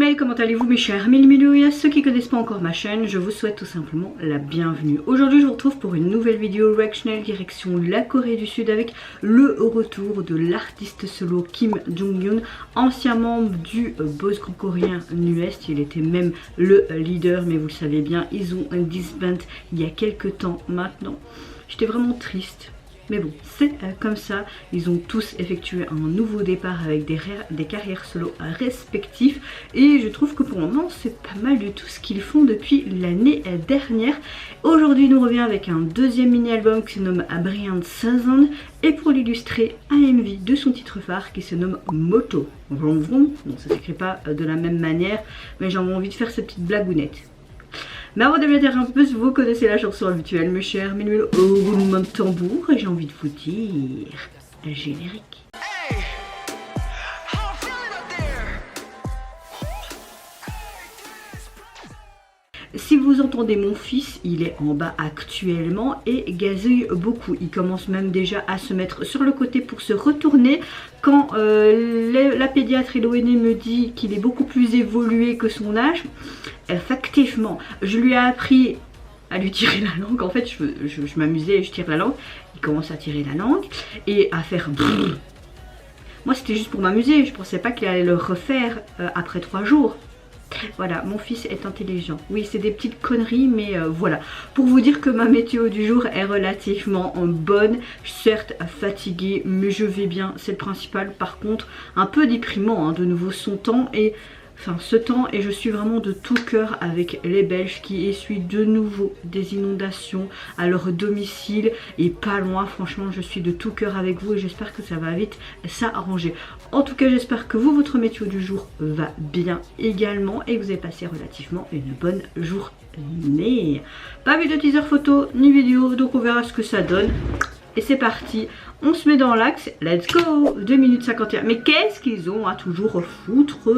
Hey, comment allez-vous mes chers Milou et à ceux qui ne connaissent pas encore ma chaîne, je vous souhaite tout simplement la bienvenue. Aujourd'hui je vous retrouve pour une nouvelle vidéo reactionnelle direction la Corée du Sud avec le retour de l'artiste solo Kim Jong-un, ancien membre du boys group coréen NU'EST. Il était même le leader, mais vous le savez bien, ils ont disband il y a quelques temps maintenant. J'étais vraiment triste. Mais bon, c'est comme ça, ils ont tous effectué un nouveau départ avec des carrières solo respectives. Et je trouve que pour le moment, c'est pas mal du tout ce qu'ils font depuis l'année dernière. Aujourd'hui, il nous revient avec un deuxième mini-album qui se nomme A Brilliant Season. Et pour l'illustrer, un MV de son titre phare qui se nomme Moto. Vroom vroom, bon ça s'écrit pas de la même manière, mais j'ai envie de faire cette petite blagounette. Mais avant de débuter un peu plus, vous connaissez la chanson habituelle, mes chers Milou, au roulement de tambour, et j'ai envie de vous dire générique. Si vous entendez mon fils, il est en bas actuellement et gazouille beaucoup. Il commence même déjà à se mettre sur le côté pour se retourner. Quand la pédiatre et l'ONE me dit qu'il est beaucoup plus évolué que son âge, effectivement, je lui ai appris à lui tirer la langue. En fait, je m'amusais et je tire la langue. Il commence à tirer la langue et à faire brrr. Moi, c'était juste pour m'amuser. Je pensais pas qu'il allait le refaire après 3 jours. Voilà, mon fils est intelligent. Oui, c'est des petites conneries, mais voilà. Pour vous dire que ma météo du jour est relativement bonne. Certes fatiguée, mais je vais bien, c'est le principal. Par contre, un peu déprimant, hein, de nouveau ce temps et je suis vraiment de tout cœur avec les Belges qui essuient de nouveau des inondations à leur domicile et pas loin. Franchement, je suis de tout cœur avec vous et j'espère que ça va vite s'arranger. En tout cas, j'espère que vous, votre météo du jour va bien également et que vous avez passé relativement une bonne journée. Pas vu de teaser photo ni vidéo, donc on verra ce que ça donne. Et c'est parti, on se met dans l'axe, let's go. 2 minutes 51. Mais qu'est-ce qu'ils ont à toujours foutre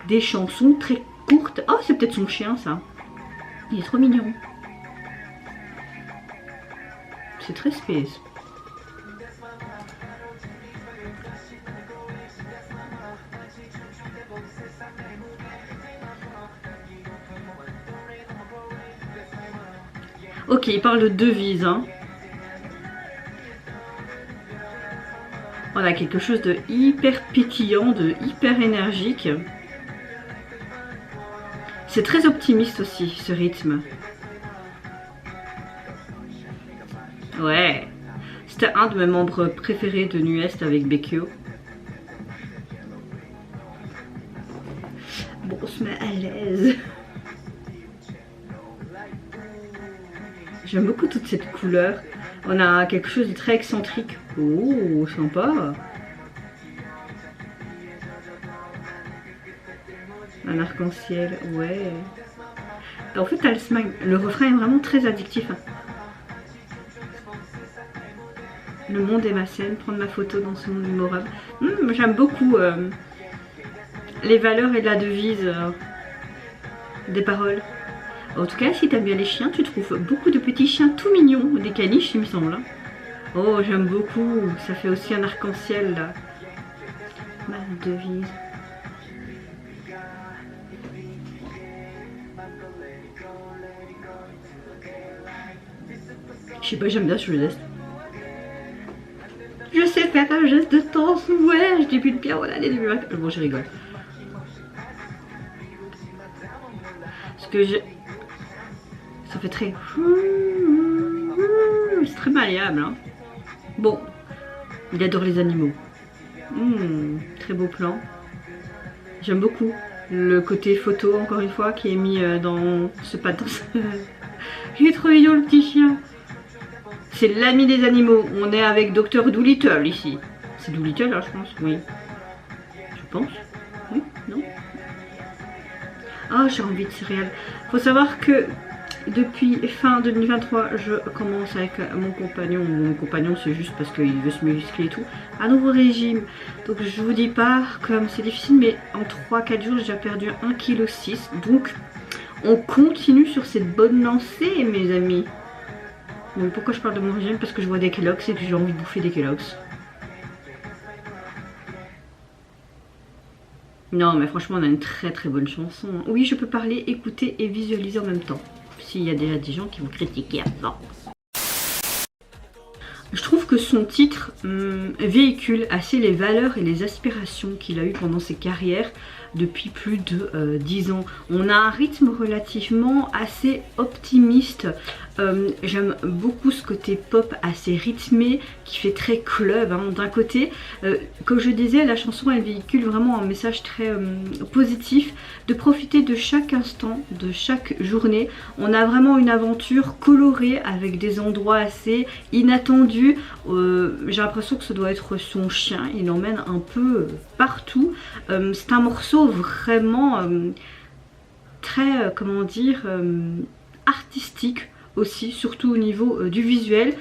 des chansons très courtes. Oh, c'est peut-être son chien ça. Il est trop mignon. C'est très space. Ok, il parle de devise, hein. On a quelque chose de hyper pétillant, de hyper énergique. C'est très optimiste aussi, ce rythme. Ouais. C'était un de mes membres préférés de NU'EST avec Baekhyun. Bon, on se met à l'aise. J'aime beaucoup toute cette couleur. On a quelque chose de très excentrique. Oh, sympa. Un arc-en-ciel, ouais. En fait, le refrain est vraiment très addictif. Hein. Le monde est ma scène, prendre ma photo dans ce monde mémorable. J'aime beaucoup les valeurs et la devise des paroles. En tout cas, si t'aimes bien les chiens, tu trouves beaucoup de petits chiens tout mignons, des caniches, il me semble. Hein. Oh, j'aime beaucoup. Ça fait aussi un arc-en-ciel là. Ma devise. Je sais pas, j'aime bien ce geste. Je sais faire un geste de danse, ouais, je débute bien, voilà, les débuts. Bon, je rigole. Parce que ça fait très... C'est très malléable, hein. Bon, il adore les animaux. Très beau plan. J'aime beaucoup le côté photo, encore une fois, qui est mis dans ce patin. Il est trop mignon, le petit chien. C'est l'ami des animaux. On est avec Dr Dolittle ici. C'est Dolittle, hein, je pense. Oui. Je pense. Oui, non. Ah, j'ai envie de céréales. Faut savoir que depuis fin 2023, je commence avec mon compagnon. Mon compagnon, c'est juste parce qu'il veut se muscler et tout. Un nouveau régime. Donc je vous dis pas comme c'est difficile, mais en 3-4 jours, j'ai déjà perdu 1,6 kg. Donc on continue sur cette bonne lancée, mes amis. Donc pourquoi je parle de mon régime? Parce que je vois des Kellogg's et que j'ai envie de bouffer des Kellogg's. Non mais franchement on a une très bonne chanson. Oui je peux parler, écouter et visualiser en même temps. S'il y a déjà des gens qui vont critiquer avant. Je trouve que son titre véhicule assez les valeurs et les aspirations qu'il a eues pendant ses carrières depuis plus de 10 ans. On a un rythme relativement assez optimiste. J'aime beaucoup ce côté pop assez rythmé qui fait très club hein, d'un côté. Comme je disais, la chanson elle véhicule vraiment un message très positif, de profiter de chaque instant, de chaque journée. On a vraiment une aventure colorée avec des endroits assez inattendus. J'ai l'impression que ça doit être son chien, il l'emmène un peu partout. C'est un morceau vraiment très, comment dire, artistique aussi, surtout au niveau du visuel.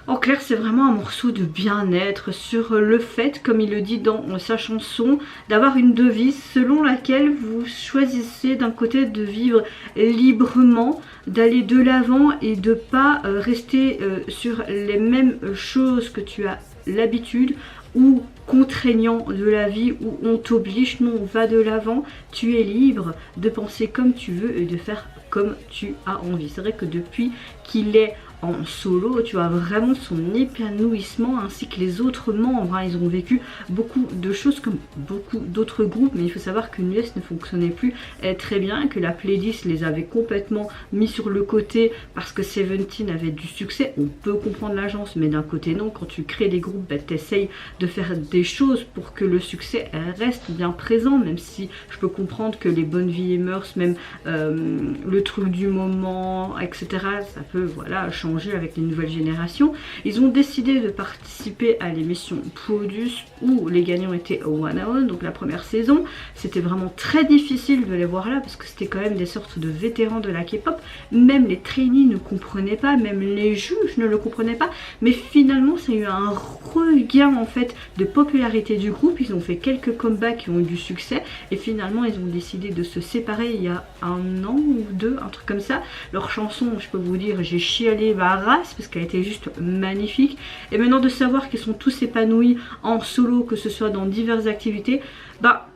En clair, c'est vraiment un morceau de bien-être sur le fait, comme il le dit dans sa chanson, d'avoir une devise selon laquelle vous choisissez d'un côté de vivre librement, d'aller de l'avant et de pas rester sur les mêmes choses que tu as l'habitude ou contraignant de la vie où on t'oblige. Non, on va de l'avant, tu es libre de penser comme tu veux et de faire comme tu as envie. C'est vrai que depuis qu'il est en solo, tu as vraiment son épanouissement ainsi que les autres membres. Ils ont vécu beaucoup de choses comme beaucoup d'autres groupes, mais il faut savoir que Nues ne fonctionnait plus très bien, que la playlist les avait complètement mis sur le côté parce que Seventeen avait du succès. On peut comprendre l'agence, mais d'un côté non. Quand tu crées des groupes, bah, tu essayes de faire des choses pour que le succès reste bien présent, même si je peux comprendre que les bonnes vies et mœurs, même le truc du moment, etc., ça peut voilà changer avec les nouvelles générations. Ils ont décidé de participer à l'émission Produce où les gagnants étaient One On, donc la première saison. C'était vraiment très difficile de les voir là parce que c'était quand même des sortes de vétérans de la K-pop. Même les trainees ne comprenaient pas, même les juges ne le comprenaient pas, mais finalement ça a eu un regain en fait de popularité du groupe. Ils ont fait quelques comebacks qui ont eu du succès et finalement ils ont décidé de se séparer il y a 1 an ou 2, un truc comme ça. Leur chanson, je peux vous dire, j'ai chialé ma race parce qu'elle était juste magnifique. Et maintenant de savoir qu'ils sont tous épanouis en solo, que ce soit dans diverses activités, bah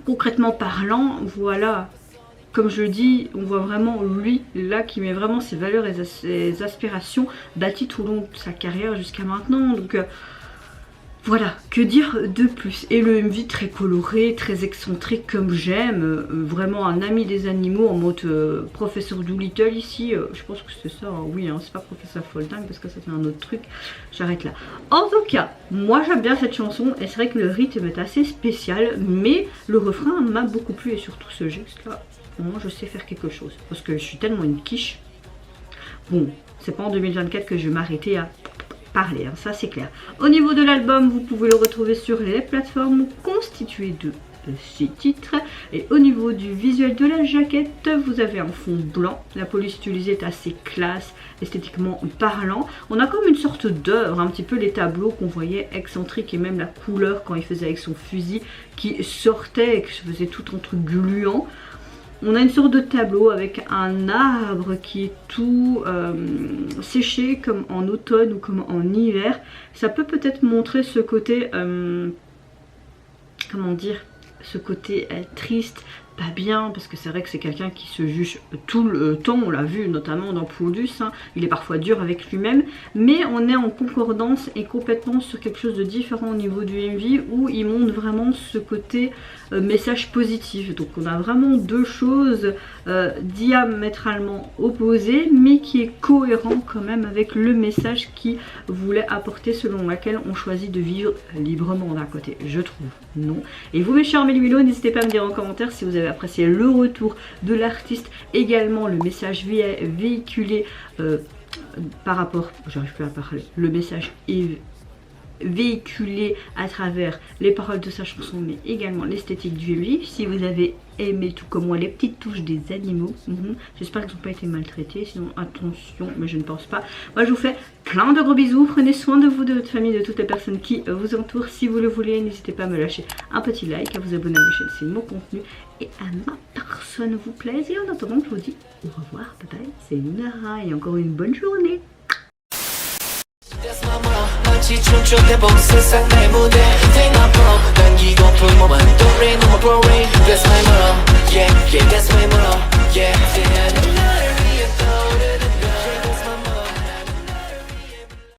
concrètement parlant, voilà, comme je dis, on voit vraiment lui là qui met vraiment ses valeurs et ses aspirations bâties tout au long de sa carrière jusqu'à maintenant. Donc voilà, que dire de plus. Et le MV très coloré, très excentrique comme j'aime, vraiment un ami des animaux en mode professeur Doolittle ici, je pense que c'est ça, hein. Oui hein, c'est pas professeur Folding parce que ça c'est un autre truc, j'arrête là. En tout cas, moi j'aime bien cette chanson et c'est vrai que le rythme est assez spécial, mais le refrain m'a beaucoup plu et surtout ce geste là, moi je sais faire quelque chose parce que je suis tellement une quiche. Bon, c'est pas en 2024 que je vais m'arrêter à parler, hein, ça c'est clair. Au niveau de l'album, vous pouvez le retrouver sur les plateformes constituées de 6 titres. Et au niveau du visuel de la jaquette, vous avez un fond blanc. La police utilisée est assez classe, esthétiquement parlant. On a comme une sorte d'œuvre, un petit peu les tableaux qu'on voyait excentriques et même la couleur quand il faisait avec son fusil qui sortait et qui se faisait tout entre gluant. On a une sorte de tableau avec un arbre qui est tout séché comme en automne ou comme en hiver. Ça peut peut-être montrer ce côté, comment dire, ce côté triste, pas bien, parce que c'est vrai que c'est quelqu'un qui se juge tout le temps, on l'a vu notamment dans Produce, hein. Il est parfois dur avec lui-même, mais on est en concordance et complètement sur quelque chose de différent au niveau du MV où il montre vraiment ce côté message positif. Donc on a vraiment deux choses diamétralement opposées mais qui est cohérent quand même avec le message qu'il voulait apporter, selon lequel on choisit de vivre librement d'un côté, je trouve. Non. Et vous mes chers Mélumélos, n'hésitez pas à me dire en commentaire si vous avez apprécié le retour de l'artiste, également le message véhiculé par rapport, j'arrive plus à parler, le message véhiculé à travers les paroles de sa chanson, mais également l'esthétique du MV. Si vous avez aimé tout comme moi les petites touches des animaux, j'espère qu'ils n'ont pas été maltraités, sinon attention, mais je ne pense pas. Moi je vous fais plein de gros bisous, prenez soin de vous, de votre famille, de toutes les personnes qui vous entourent. Si vous le voulez, n'hésitez pas à me lâcher un petit like, à vous abonner à ma chaîne si mon contenu et à ma personne vous plaise. Et en attendant, je vous dis au revoir, bye bye, c'est Lunara et encore une bonne journée. 지춘 내 봄 세상 내 무대 대나보 Qui gonfle mon one, do re, no more pro re. Bless my